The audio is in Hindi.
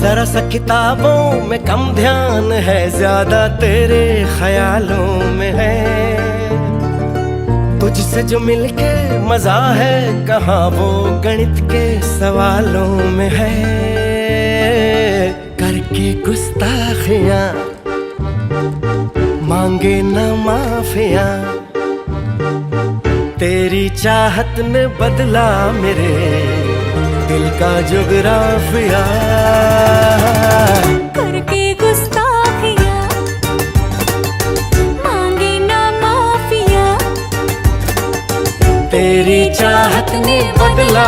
जरा सा किताबों में कम ध्यान है, ज्यादा तेरे ख्यालों में है। तुझसे जो मिलके मजा है, कहाँ वो गणित के सवालों में है। करके गुस्ताखियां मांगे न माफियां, तेरी चाहत ने बदला मेरे दिल का जुगराफिया। करके गुस्ताखियां मांगे ना माफिया, तेरी चाहत ने बदला